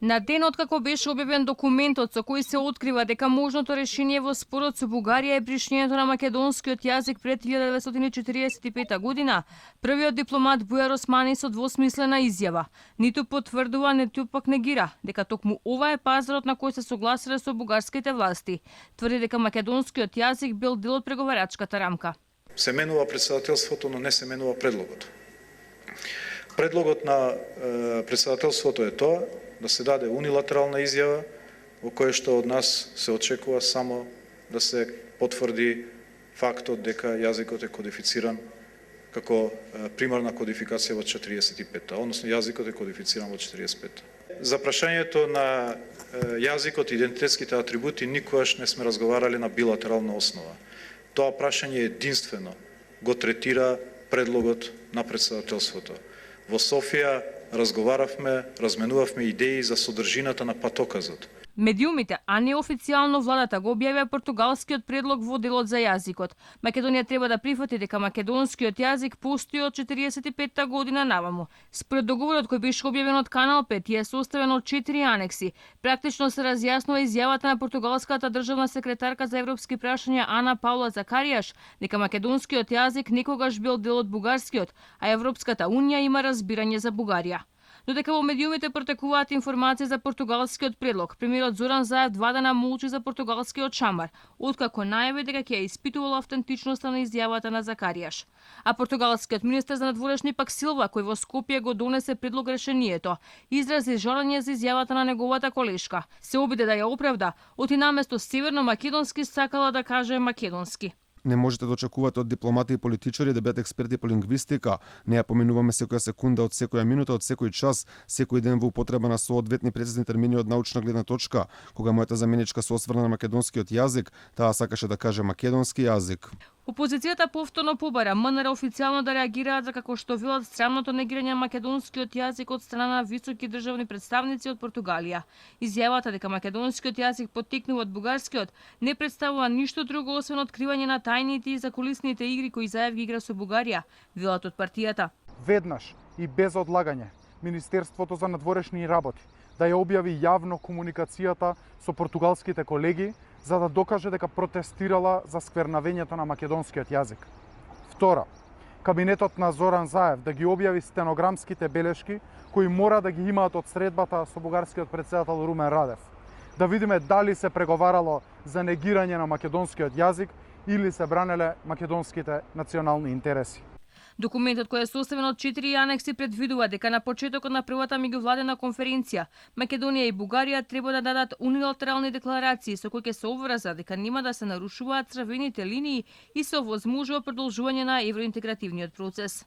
На денот како беше објавен документот со кој се открива дека можното решение во спорот со Бугарија е бришњењето на македонскиот јазик пред 1945 година, првиот дипломат Бујар Османи со двосмислена изјава ниту потврдува, ниту пак негира дека токму ова е пазарот на кој се согласиле со бугарските власти. Тврди дека македонскиот јазик бил дел од преговарачката рамка. Се менува претседателството, но не се менува предлогот. Предлогот на претседателството е тоа да се даде унилатерална изјава во која што од нас се очекува само да се потврди фактот дека јазикот е кодифициран како примарна кодификација во 45-та, односно јазикот е кодифициран во 45-та. За прашањето на јазикот и идентитетските атрибути никогаш не сме разговарале на билатерална основа. Тоа прашање единствено го третира предлогот на претседателството. Во Софија разговаравме, разменувавме идеи за содржината на патоказот. Медиумите, а неофицијално владата го објавија португалскиот предлог во делот за јазикот. Македонија треба да прифати дека македонскиот јазик постои од 45-та година наваму. Според договорот кој беше објавен од Канал 5 е составен од 4 анекси. Практично се разјаснува изјавата на португалската државна секретарка за европски прашања Ана Паула Закаријаш дека македонскиот јазик никогаш бил дел од бугарскиот, а Европската унија има разбирање за Бугарија. Додека во медиумите протекуваат информации за португалскиот предлог, премиерот Зоран Заев 2 дена молчи за португалскиот шамар, откако најави дека ќе испитувал автентичноста на изјавата на Закаријаш. А португалскиот министер за надворешни пак Силва, кој во Скопје го донесе предлог решението, изрази жалење за изјавата на неговата колешка. Се обиде да ја оправда, оти наместо северно македонски сакала да каже македонски. Не можете да очекувате од дипломати и политичари да бидат експерти по лингвистика. Не ја поминуваме секоја секунда од секоја минута, од секој час, секој ден во употреба на соодветни прецизни термини од научна гледна точка. Кога мојата заменичка се осврна на македонскиот јазик, таа сакаше да каже македонски јазик. Опозицијата повторно побара МНР официјално да реагираат за како што велат срамното негирање на македонскиот јазик од страна на високи државни представници од Португалија. Изјавата дека македонскиот јазик поттикнува од бугарскиот не представува ништо друго освен откривање на тајните и закулисните игри кои Заев ги игра со Бугарија, велат од партијата. Веднаш и без одлагање Министерството за надворешни работи да ја објави јавно комуникацијата со португалските колеги за да докаже дека протестирала за сквернавењето на македонскиот јазик. Втора, кабинетот на Зоран Заев да ги објави стенограмските белешки кои мора да ги имаат од средбата со бугарскиот претседател Румен Радев. Да видиме дали се преговарало за негирање на македонскиот јазик или се бранеле македонските национални интереси. Документот кој е составен од 4 анекси предвидува дека на почетокот на првата меѓувладена конференција Македонија и Бугарија треба да дадат унилатерални декларации со кои ќе се обврза дека нема да се нарушуваат црвените линии и се овозможува продолжување на евроинтегративниот процес.